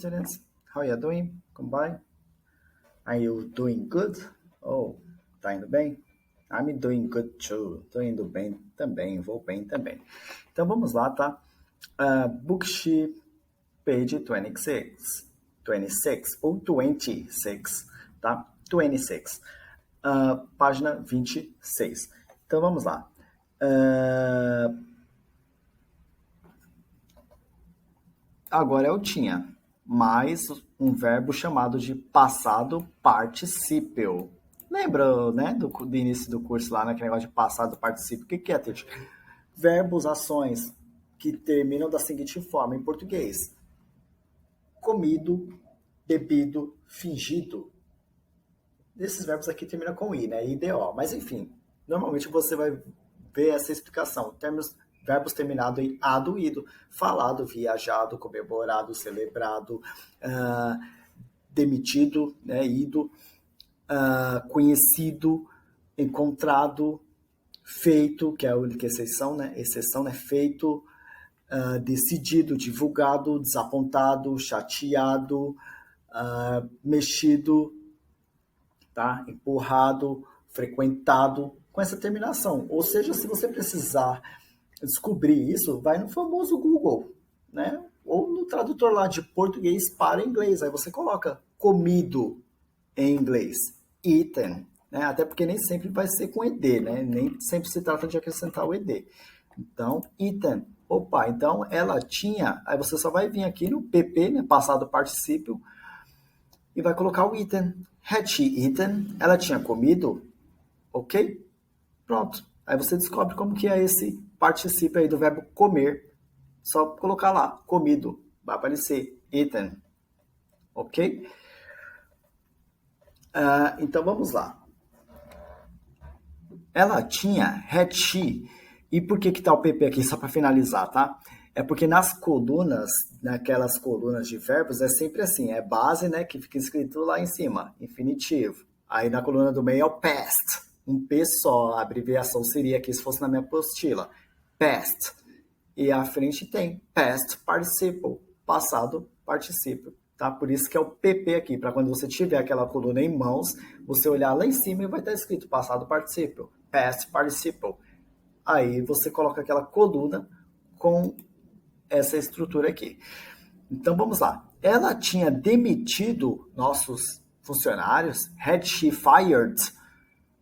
students. How you doing? Combine? Are you doing good? Oh, tá indo bem? I'm doing good too. Tô indo bem também, vou bem também. Então vamos lá, tá? Book page 26. 26 ou 26, tá? 26. Página 26. Então vamos lá. Agora eu tinha mais um verbo chamado de passado particípio. Lembra, né, do início do curso lá, naquele negócio de passado particípio? O que é, teacher? Verbos, ações que terminam da seguinte forma em português: comido, bebido, fingido. Esses verbos aqui terminam com i, né? IDO. Mas enfim, normalmente você vai ver essa explicação. Verbos terminados em ado, ido. Falado, viajado, comemorado, celebrado, demitido, né? Ido, conhecido, encontrado, feito, que é a única exceção, né? Exceção, né? Feito, decidido, divulgado, desapontado, chateado, mexido, tá? Empurrado, frequentado, com essa terminação. Ou seja, se você precisar descobrir isso, vai no famoso Google, né? Ou no tradutor lá de português para inglês. Aí você coloca comido em inglês, eaten, né? Até porque nem sempre vai ser com ed, né? Nem sempre se trata de acrescentar o ed. Então, eaten. Opa, então ela tinha, aí você só vai vir aqui no PP, né? Passado particípio, e vai colocar o eaten. Had she eaten? Ela tinha comido? Ok? Pronto. Aí você descobre como que é esse particípio aí do verbo comer. Só colocar lá, comido. Vai aparecer eaten. Ok? Então vamos lá. Ela tinha, had she. E por que tá o PP aqui? Só para finalizar, tá? É porque nas colunas, naquelas colunas de verbos, é sempre assim, é base, né, que fica escrito lá em cima, infinitivo. Aí na coluna do meio é o past, um P só, a abreviação seria aqui se fosse na minha apostila, past. E à frente tem past participle, passado particípio, tá? Por isso que é o PP aqui, para quando você tiver aquela coluna em mãos, você olhar lá em cima e vai estar escrito passado particípio, past participle. Aí você coloca aquela coluna com essa estrutura aqui. Então vamos lá. Ela tinha demitido nossos funcionários? Had she fired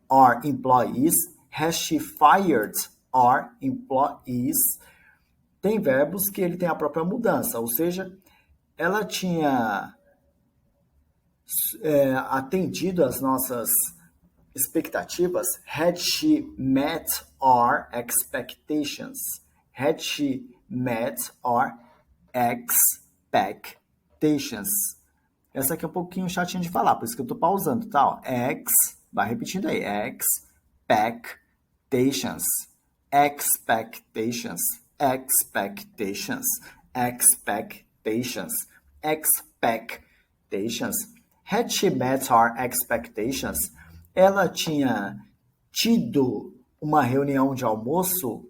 our employees? Has she fired our employees? Tem verbos que ele tem a própria mudança, ou seja, ela tinha atendido às nossas expectativas. Had she met our expectations? Had she met our expectations? Essa aqui é um pouquinho chatinha de falar, por isso que eu tô pausando, tá? Vai repetindo aí. Expectations. Expectations. Expectations. Expectations. Expectations. Had she met our expectations? Ela tinha tido uma reunião de almoço?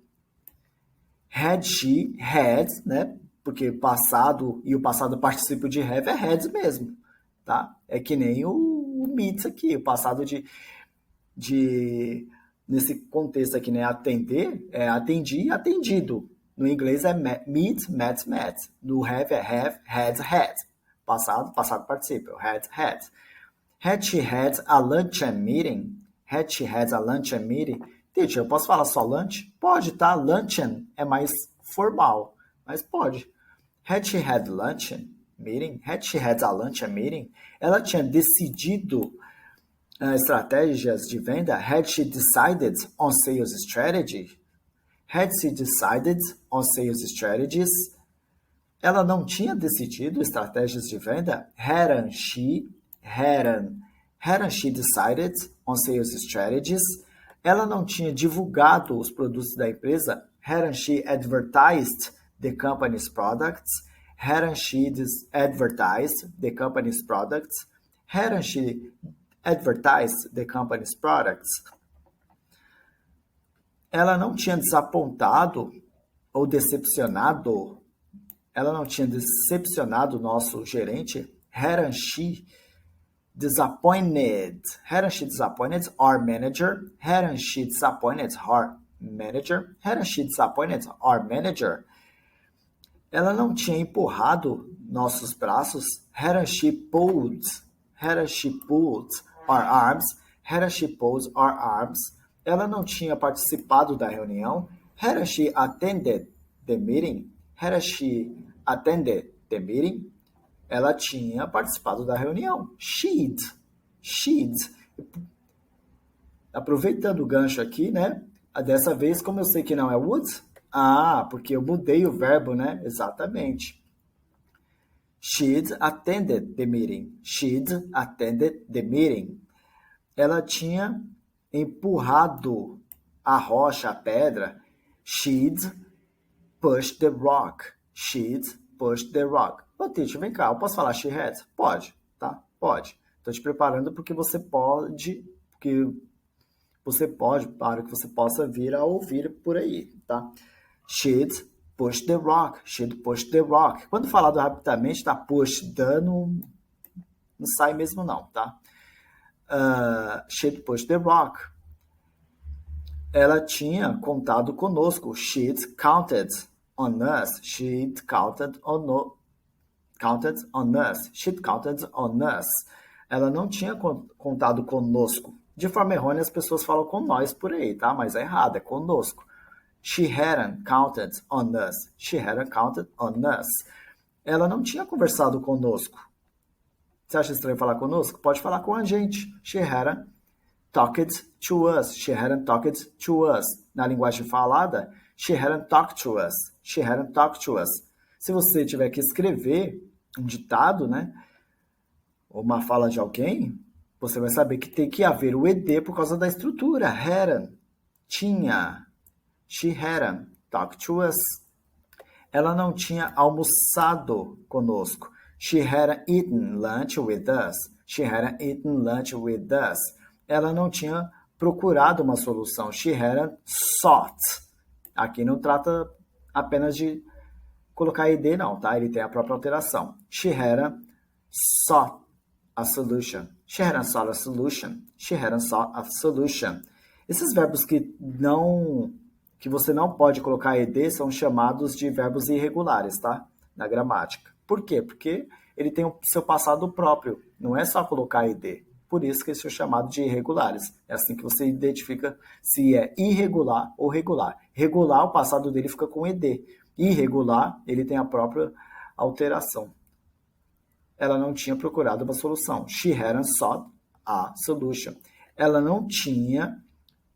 Had she had, né? Porque passado e o passado participio de have é had mesmo, tá? É que nem o meet aqui, o passado de nesse contexto aqui, né? Atender é atendi e atendido. No inglês é meet, met, met. No have é have, had. Passado participio, had. Had she had a luncheon meeting? Had she had a luncheon meeting? Teacher, eu posso falar só lunch? Pode, tá? Luncheon é mais formal, mas pode. Had she had luncheon meeting? Had she had a luncheon meeting? Ela tinha decidido estratégias de venda? Had she decided on sales strategy? Had she decided on sales strategies? Ela não tinha decidido estratégias de venda? Hadn't she decided on sales strategies? Ela não tinha divulgado os produtos da empresa? Hadn't she advertised the company's products? Hadn't she advertised the company's products? Hadn't she advertised the company's products? Ela não tinha desapontado ou decepcionado Ela não tinha decepcionado o nosso gerente? Hadn't she disappointed? Hadn't she disappointed our manager? Hadn't she disappointed her manager? Hadn't she disappointed our manager? Ela não tinha empurrado nossos braços? Hadn't she pulled? Hadn't she pulled our arms? Hadn't she pulled our arms? Ela não tinha participado da reunião? Hadn't she attended the meeting? Hadn't she attended the meeting? Ela tinha participado da reunião. She'd. Aproveitando o gancho aqui, né? Dessa vez, como eu sei que não é would, porque eu mudei o verbo, né? Exatamente. She'd attended the meeting. She'd attended the meeting. Ela tinha empurrado a rocha, a pedra. She'd pushed the rock. She'd pushed the rock. Ô, teacher, vem cá, eu posso falar she had? Pode, tá? Pode. Estou te preparando porque você pode, para que você possa vir a ouvir por aí, tá? She'd pushed the rock. She'd pushed the rock. Quando falado rapidamente, tá push, dano, não sai mesmo não, tá? She'd pushed the rock. Ela tinha contado conosco. She'd counted on us. She'd counted on us. She'd counted on us. Ela não tinha contado conosco. De forma errônea, as pessoas falam com nós por aí, tá? Mas é errado, é conosco. She hadn't counted on us. She hadn't counted on us. Ela não tinha conversado conosco. Você acha estranho falar conosco? Pode falar com a gente. She hadn't talked to us. She hadn't talked to us. Na linguagem falada, she hadn't talked to us. She hadn't talked to us. Se você tiver que escrever um ditado, né? Ou uma fala de alguém, você vai saber que tem que haver o ed por causa da estrutura. Hadn't. Tinha. She hadn't talked to us. Ela não tinha almoçado conosco. She hadn't eaten lunch with us. She hadn't eaten lunch with us. Ela não tinha procurado uma solução. She hadn't sought. Aqui não trata apenas de colocar ed, não, tá? Ele tem a própria alteração. She hadn't sought a solution. She hadn't sought a solution. She hadn't sought a solution. Esses verbos que você não pode colocar ed são chamados de verbos irregulares, tá? Na gramática. Por quê? Porque ele tem o seu passado próprio. Não é só colocar ed. Por isso que eles são chamados de irregulares. É assim que você identifica se é irregular ou regular. Regular, o passado dele fica com ed. Irregular, ele tem a própria alteração. Ela não tinha procurado uma solução. She hadn't sought a solution. Ela não tinha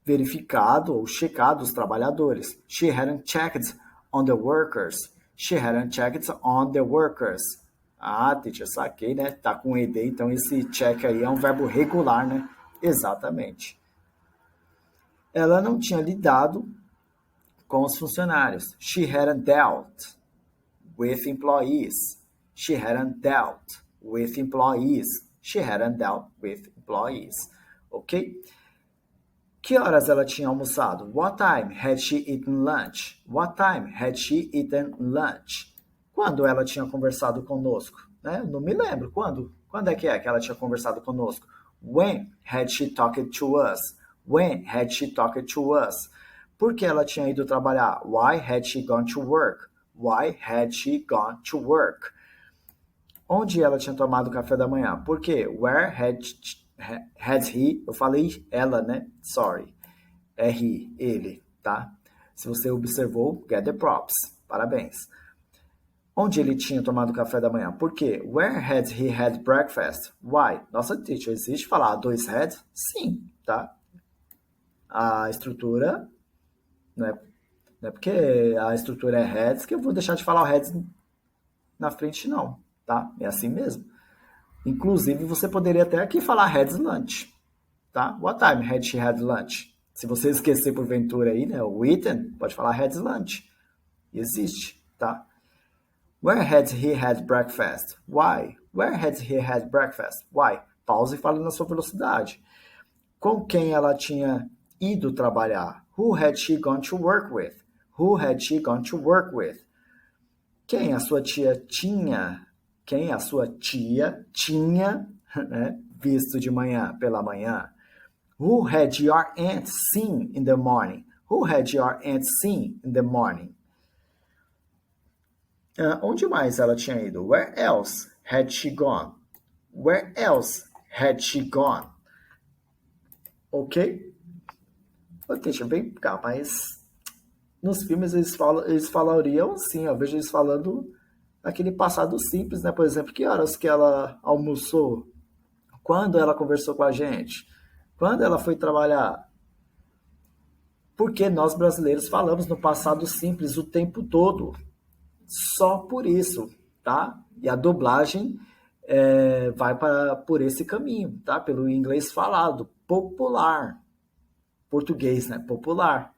verificado ou checado os trabalhadores. She hadn't checked on the workers. She hadn't checked on the workers. Teacher, saquei, né? Tá com ed, então esse check aí é um verbo regular, né? Exatamente. Ela não tinha lidado com os funcionários. She hadn't dealt with employees. She hadn't dealt with employees. She hadn't dealt with employees. Ok? Que horas ela tinha almoçado? What time had she eaten lunch? What time had she eaten lunch? Quando ela tinha conversado conosco? Né? Não me lembro. Quando? Quando é que ela tinha conversado conosco? When had she talked to us? When had she talked to us? Por que ela tinha ido trabalhar? Why had she gone to work? Why had she gone to work? Onde ela tinha tomado café da manhã? Por quê? Where had he? Eu falei ela, né? Sorry. É he, ele, tá? Se você observou, get the props. Parabéns. Onde ele tinha tomado café da manhã? Por quê? Where had he had breakfast? Why? Nossa, teacher, existe falar dois had? Sim, tá? A estrutura, não é porque a estrutura é heads que eu vou deixar de falar o heads na frente, não, tá? É assim mesmo. Inclusive, você poderia até aqui falar had lunch, tá? What time had she had lunch? Se você esquecer porventura aí, né? O eaten, pode falar had lunch. Existe, tá? Where had he had breakfast? Why? Where had he had breakfast? Why? Pause e fale na sua velocidade. Com quem ela tinha ido trabalhar? Who had she gone to work with? Who had she gone to work with? Quem a sua tia tinha, quem a sua tia tinha, né, visto de manhã, pela manhã? Who had your aunt seen in the morning? Who had your aunt seen in the morning? Onde mais ela tinha ido? Where else had she gone? Where else had she gone? Ok? Deixa eu bem cá, mas nos filmes eles falariam assim, eu vejo eles falando aquele passado simples, né? Por exemplo, que horas que ela almoçou? Quando ela conversou com a gente? Quando ela foi trabalhar? Porque nós brasileiros falamos no passado simples o tempo todo. Só por isso, tá? E a dublagem vai por esse caminho, tá? Pelo inglês falado, popular. Português, né? Popular.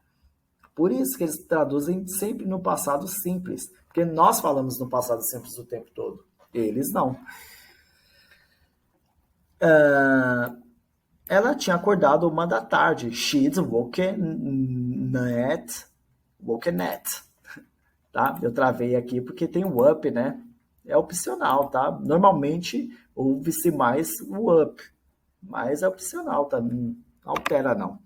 Por isso que eles traduzem sempre no passado simples. Porque nós falamos no passado simples o tempo todo. Eles não. Ela tinha acordado 1 da tarde. She'd woken at. Tá? Eu travei aqui porque tem o up, né? É opcional, tá? Normalmente ouve-se mais o up. Mas é opcional, tá? Não altera, não.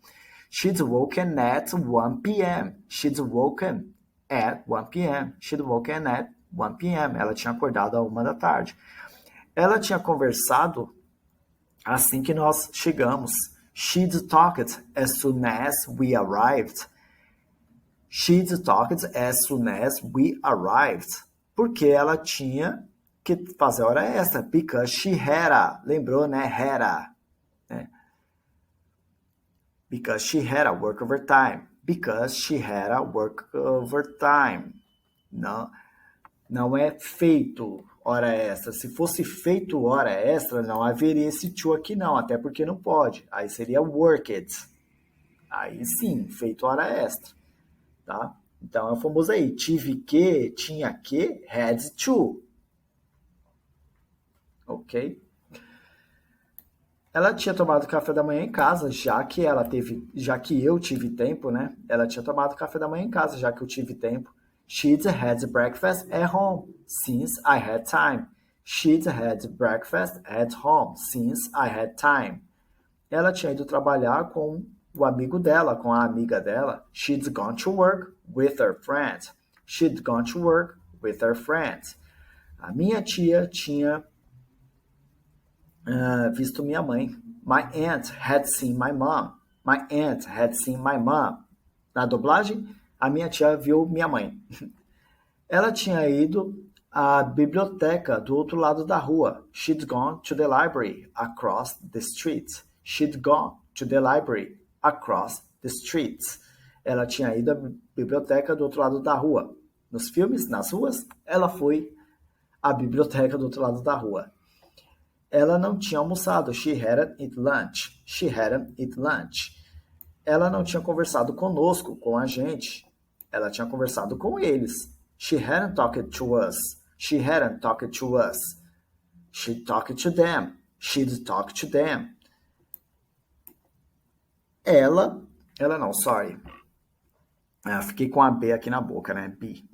She'd woken at 1 p.m. She'd woken at 1 p.m. She'd woken at 1 p.m. Ela tinha acordado a 1 da tarde. Ela tinha conversado assim que nós chegamos. She'd talked as soon as we arrived. She'd talked as soon as we arrived. Porque ela tinha que fazer hora extra. Because she had a. Lembrou, né? Had a. Né? Because she had a work overtime. Because she had a work overtime. Não é feito hora extra. Se fosse feito hora extra, não haveria esse to aqui não, até porque não pode. Aí seria worked. Aí sim, feito hora extra. Tá? Então é o famoso aí, tive que, tinha que, had to. Ok? Ela tinha tomado café da manhã em casa, já que eu tive tempo, né? Ela tinha tomado café da manhã em casa, já que eu tive tempo. She'd had breakfast at home, since I had time. She'd had breakfast at home, since I had time. Ela tinha ido trabalhar com o amigo dela, com a amiga dela. She'd gone to work with her friend. She'd gone to work with her friend. A minha tia tinha visto minha mãe. My aunt had seen my mom. My aunt had seen my mom. Na dublagem, a minha tia viu minha mãe. Ela tinha ido à biblioteca do outro lado da rua. She'd gone to the library across the street. She'd gone to the library across the street. Ela tinha ido à biblioteca do outro lado da rua. Nos filmes, nas ruas, ela foi à biblioteca do outro lado da rua. Ela não tinha almoçado. She hadn't eaten lunch. She hadn't eaten lunch. Ela não tinha conversado conosco, com a gente. Ela tinha conversado com eles. She hadn't talked to us. She hadn't talked to us. She talked to them. She'd talked to them. Ela não, sorry. Fiquei com a B aqui na boca, né? B.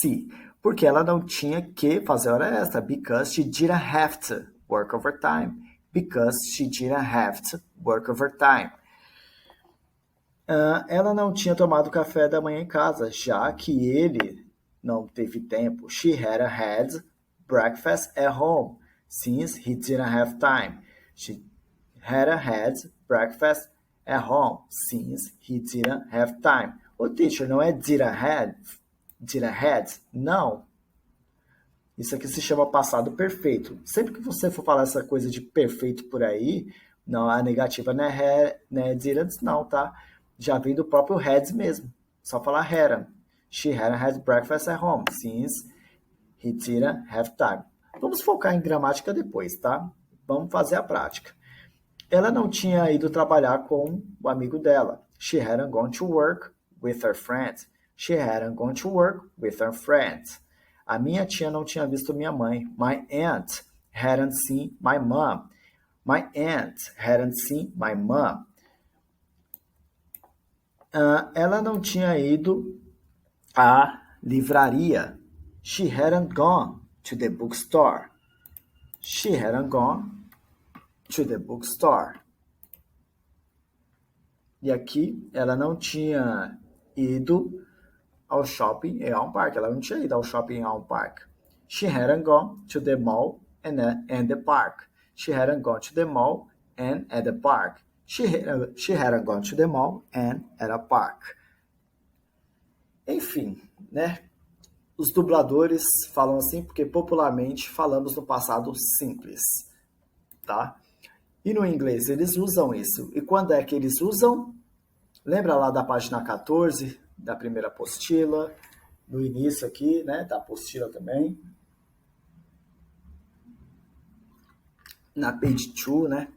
C. Porque ela não tinha que fazer hora extra. Because she didn't have to work overtime. Because she didn't have to work overtime. Ela não tinha tomado café da manhã em casa, já que ele não teve tempo. She hadn't had breakfast at home, since he didn't have time. She hadn't had breakfast at home, since he didn't have time. Ô, teacher, não é didn't had? Não. Isso aqui se chama passado perfeito. Sempre que você for falar essa coisa de perfeito por aí, não, a negativa não é didn't, não, tá? Já vem do próprio had mesmo. Só falar hadn't. She hadn't had breakfast at home, since he didn't have time. Vamos focar em gramática depois, tá? Vamos fazer a prática. Ela não tinha ido trabalhar com o amigo dela. She hadn't gone to work with her friend. She hadn't gone to work with her friend. A minha tia não tinha visto minha mãe. My aunt hadn't seen my mom. My aunt hadn't seen my mom. Ela não tinha ido à livraria. She hadn't gone to the bookstore. She hadn't gone to the bookstore. E aqui ela não tinha ido ao shopping e a um parque. Ela não tinha ido ao shopping e a um parque. She hadn't gone to the mall and the park. She hadn't gone to the mall and at the park. She hadn't gone to the mall and at a park. Enfim, né? Os dubladores falam assim porque popularmente falamos no passado simples, tá? E no inglês eles usam isso. E quando é que eles usam? Lembra lá da página 14, da primeira apostila, no início aqui, né, da apostila também. Na page 2, né?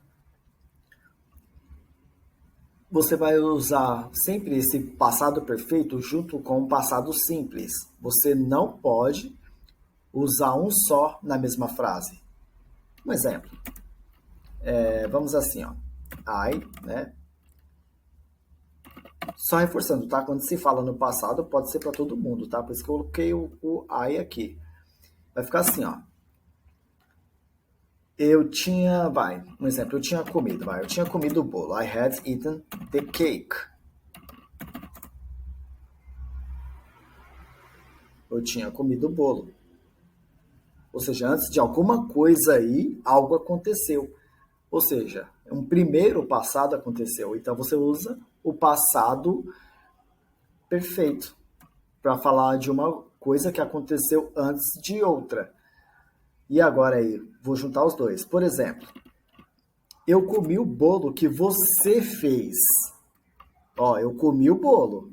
Você vai usar sempre esse passado perfeito junto com o passado simples. Você não pode usar um só na mesma frase. Um exemplo. Vamos assim, ó. I, né? Só reforçando, tá? Quando se fala no passado, pode ser para todo mundo, tá? Por isso que eu coloquei o I aqui. Vai ficar assim, ó. Eu tinha comido o bolo. I had eaten the cake. Eu tinha comido o bolo. Ou seja, antes de alguma coisa aí, algo aconteceu. Ou seja, um primeiro passado aconteceu. Então você usa o passado perfeito para falar de uma coisa que aconteceu antes de outra. E agora aí, vou juntar os dois. Por exemplo, eu comi o bolo que você fez. Ó, eu comi o bolo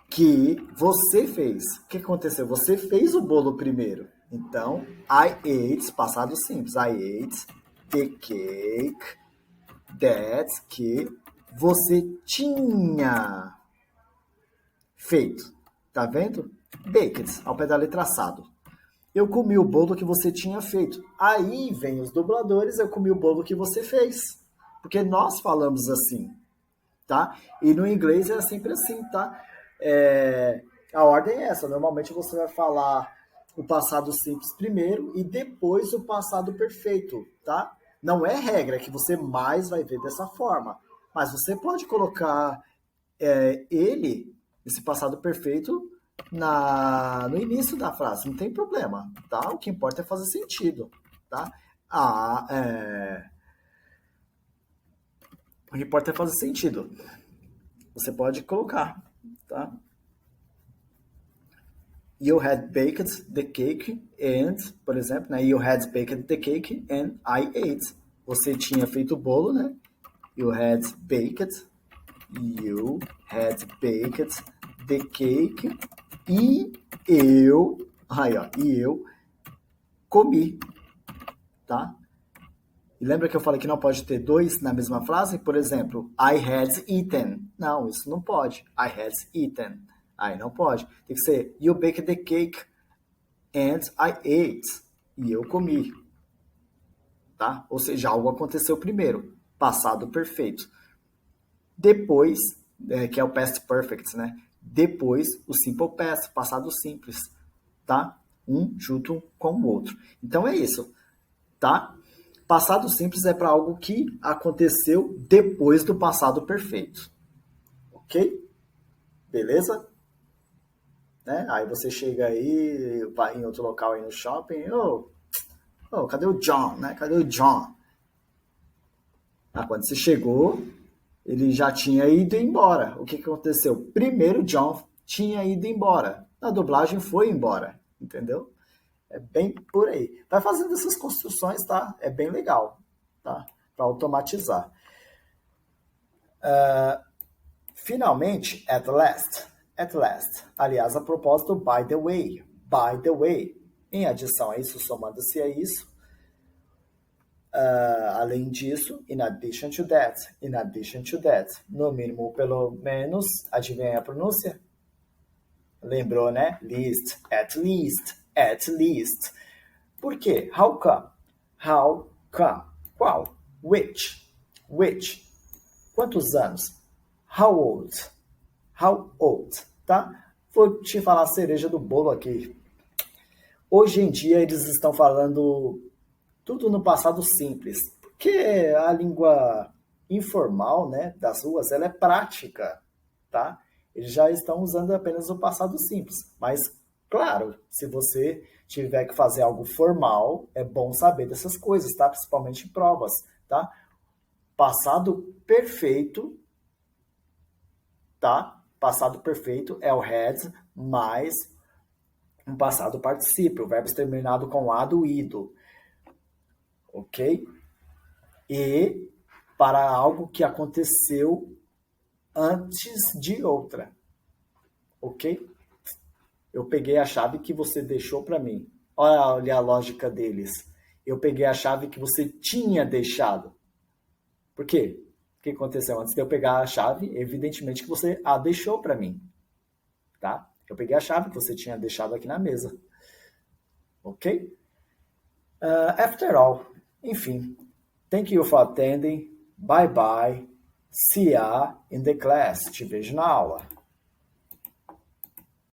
que você fez. O que aconteceu? Você fez o bolo primeiro. Então, I ate, passado simples. I ate the cake que você tinha feito. Tá vendo? Baked, ao pé da letra assado. Eu comi o bolo que você tinha feito. Aí vem os dubladores, eu comi o bolo que você fez. Porque nós falamos assim, tá? E no inglês é sempre assim, tá? A ordem é essa. Normalmente você vai falar o passado simples primeiro e depois o passado perfeito, tá? Não é regra que você mais vai ver dessa forma. Mas você pode colocar esse passado perfeito, no início da frase, não tem problema, tá? O que importa é fazer sentido, tá? O que importa é fazer sentido. Você pode colocar, tá? You had baked the cake and, por exemplo, né? You had baked the cake and I ate. Você tinha feito o bolo, né? You had baked the cake e eu comi, tá? E lembra que eu falei que não pode ter dois na mesma frase? Por exemplo, I had eaten. Não, isso não pode. I had eaten. Aí não pode. Tem que ser you baked the cake and I ate. E eu comi. Tá? Ou seja, algo aconteceu primeiro. Passado perfeito. Depois, que é o past perfect, né? Depois, o simple past, passado simples. Tá? Um junto com o outro. Então é isso. Tá? Passado simples é para algo que aconteceu depois do passado perfeito. Ok? Beleza? Né? Aí você chega aí, vai em outro local aí no shopping, cadê o John, né? Cadê o John? Quando você chegou, ele já tinha ido embora. O que aconteceu? Primeiro, John tinha ido embora. A dublagem foi embora, entendeu? É bem por aí. Vai fazendo essas construções, tá? É bem legal, tá? Para automatizar. Finalmente, at last. At last. Aliás, a propósito, by the way. By the way. Em adição a isso, somando-se a isso. Além disso, in addition to that. In addition to that. No mínimo, pelo menos, adivinha a pronúncia? Lembrou, né? Least. At least. At least. Por quê? How come? How come? Qual? Which? Which? Quantos anos? How old? How old? Tá? Vou te falar a cereja do bolo aqui. Hoje em dia eles estão falando tudo no passado simples, porque a língua informal, né, das ruas, ela é prática, tá? Eles já estão usando apenas o passado simples, mas claro, se você tiver que fazer algo formal, é bom saber dessas coisas, tá? Principalmente em provas, tá? Passado perfeito, tá? Passado perfeito é o had mais um passado particípio, o verbo terminado com a do ido, ok? E para algo que aconteceu antes de outra, ok? Eu peguei a chave que você deixou para mim. Olha a lógica deles. Eu peguei a chave que você tinha deixado. Por quê? O que aconteceu antes de eu pegar a chave? Evidentemente que você a deixou para mim, tá? Eu peguei a chave que você tinha deixado aqui na mesa, ok? After all, enfim. Thank you for attending. Bye bye. See ya in the class. Te vejo na aula.